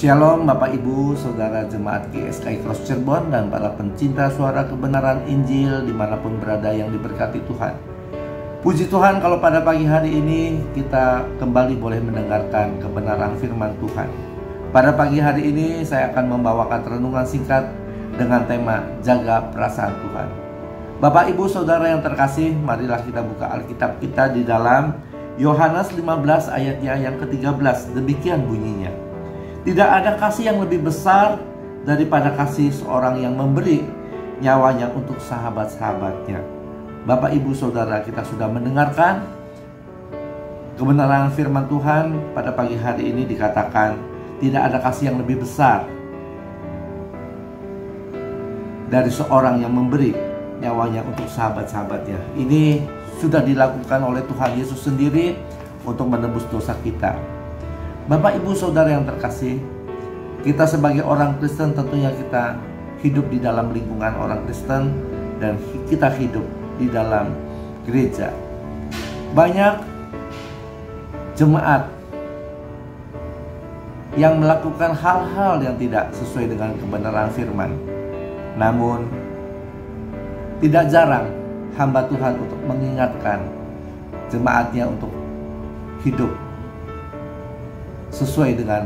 Shalom Bapak Ibu, Saudara Jemaat GSKI Cross Cirebon dan para pencinta suara kebenaran Injil dimanapun berada yang diberkati Tuhan. Puji Tuhan kalau pada pagi hari ini kita kembali boleh mendengarkan kebenaran firman Tuhan. Pada pagi hari ini saya akan membawakan renungan singkat dengan tema Jaga Perasaan Tuhan. Bapak Ibu Saudara yang terkasih, marilah kita buka Alkitab kita di dalam Yohanes 15 ayatnya yang ke-13. Demikian bunyinya. Tidak ada kasih yang lebih besar daripada kasih seorang yang memberi nyawanya untuk sahabat-sahabatnya. Bapak Ibu Saudara, kita sudah mendengarkan kebenaran firman Tuhan. Pada pagi hari ini dikatakan tidak ada kasih yang lebih besar dari seorang yang memberi nyawanya untuk sahabat-sahabatnya. Ini sudah dilakukan oleh Tuhan Yesus sendiri untuk menebus dosa kita. Bapak Ibu Saudara yang terkasih, kita sebagai orang Kristen tentunya kita hidup di dalam lingkungan orang Kristen dan kita hidup di dalam gereja. Banyak jemaat yang melakukan hal-hal yang tidak sesuai dengan kebenaran firman. Namun tidak jarang hamba Tuhan untuk mengingatkan jemaatnya untuk hidup sesuai dengan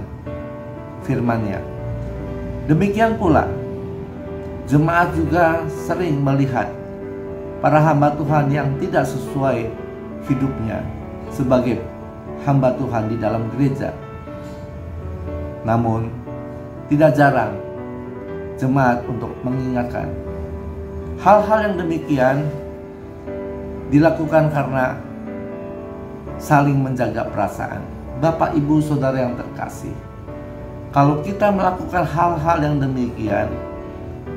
firman-Nya. Demikian pula jemaat juga sering melihat para hamba Tuhan yang tidak sesuai hidupnya sebagai hamba Tuhan di dalam gereja. Namun tidak jarang jemaat untuk mengingatkan. Hal-hal yang demikian dilakukan karena saling menjaga perasaan. Bapak Ibu Saudara yang terkasih, kalau kita melakukan hal-hal yang demikian,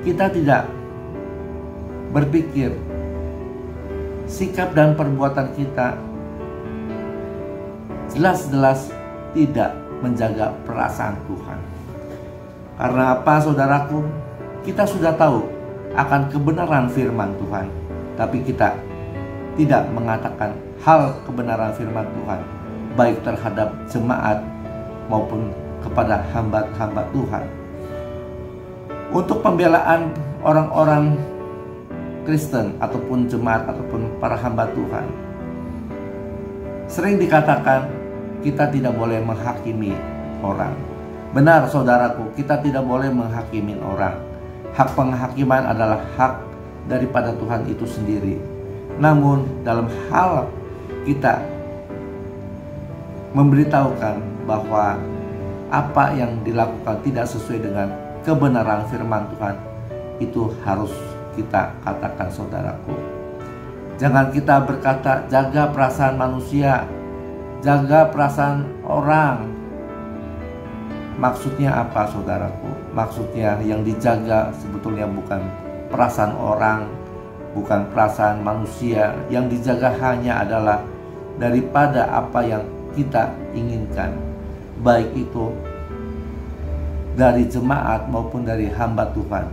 kita tidak berpikir sikap dan perbuatan kita jelas-jelas tidak menjaga perasaan Tuhan. Karena apa saudaraku? Kita sudah tahu akan kebenaran firman Tuhan, tapi kita tidak mengatakan hal kebenaran firman Tuhan, baik terhadap jemaat maupun kepada hamba-hamba Tuhan. Untuk pembelaan orang-orang Kristen ataupun jemaat ataupun para hamba Tuhan, sering dikatakan kita tidak boleh menghakimi orang. Benar saudaraku, kita tidak boleh menghakimi orang. Hak penghakiman adalah hak daripada Tuhan itu sendiri. Namun dalam hal kita memberitahukan bahwa apa yang dilakukan tidak sesuai dengan kebenaran firman Tuhan, itu harus kita katakan saudaraku. Jangan kita berkata jaga perasaan manusia, jaga perasaan orang. Maksudnya apa saudaraku? Maksudnya yang dijaga sebetulnya bukan perasaan orang, bukan perasaan manusia. Yang dijaga hanya adalah daripada apa yang kita inginkan, baik itu dari jemaat maupun dari hamba Tuhan.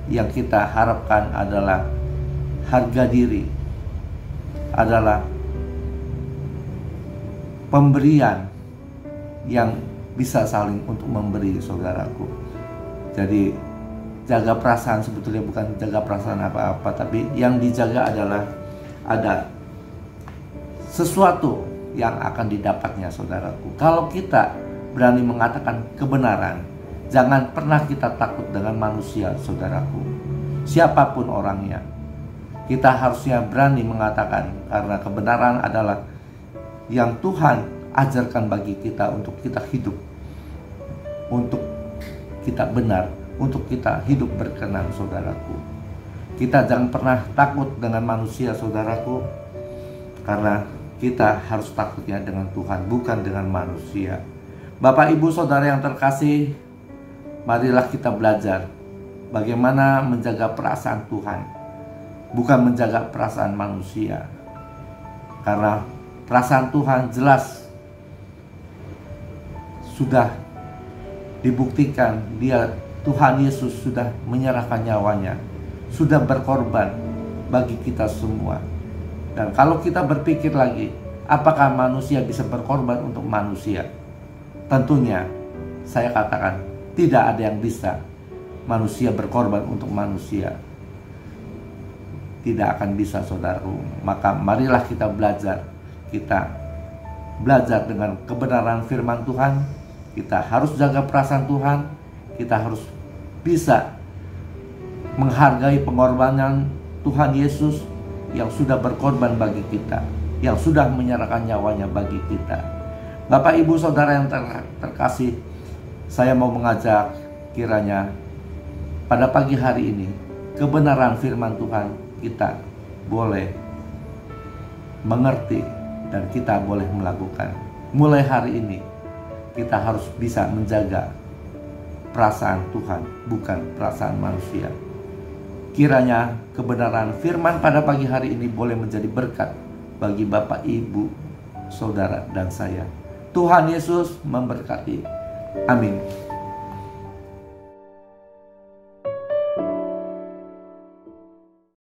Yang kita harapkan adalah harga diri, adalah pemberian yang bisa saling untuk memberi saudaraku. Jadi jaga perasaan sebetulnya bukan jaga perasaan apa-apa, tapi yang dijaga adalah ada sesuatu yang akan didapatnya saudaraku. Kalau kita berani mengatakan kebenaran, jangan pernah kita takut dengan manusia saudaraku, siapapun orangnya. Kita harusnya berani mengatakan, karena kebenaran adalah yang Tuhan ajarkan bagi kita untuk kita hidup, untuk kita benar, untuk kita hidup berkenan saudaraku. Kita jangan pernah takut dengan manusia saudaraku, karena kita harus takutnya dengan Tuhan, bukan dengan manusia. Bapak Ibu Saudara yang terkasih, marilah kita belajar bagaimana menjaga perasaan Tuhan, bukan menjaga perasaan manusia. Karena perasaan Tuhan jelas sudah dibuktikan, Tuhan Yesus sudah menyerahkan nyawanya, sudah berkorban bagi kita semua. Dan kalau kita berpikir lagi, apakah manusia bisa berkorban untuk manusia? Tentunya saya katakan tidak ada yang bisa manusia berkorban untuk manusia. Tidak akan bisa, saudaraku. Maka marilah kita belajar. Kita belajar dengan kebenaran firman Tuhan. Kita harus jaga perasaan Tuhan. Kita harus bisa menghargai pengorbanan Tuhan Yesus yang sudah berkorban bagi kita, yang sudah menyerahkan nyawanya bagi kita. Bapak, Ibu, Saudara yang terkasih, saya mau mengajak kiranya pada pagi hari ini kebenaran firman Tuhan kita boleh mengerti dan kita boleh melakukan. Mulai hari ini kita harus bisa menjaga perasaan Tuhan, bukan perasaan manusia. Kiranya kebenaran firman pada pagi hari ini boleh menjadi berkat bagi Bapak, Ibu, Saudara, dan saya. Tuhan Yesus memberkati. Amin.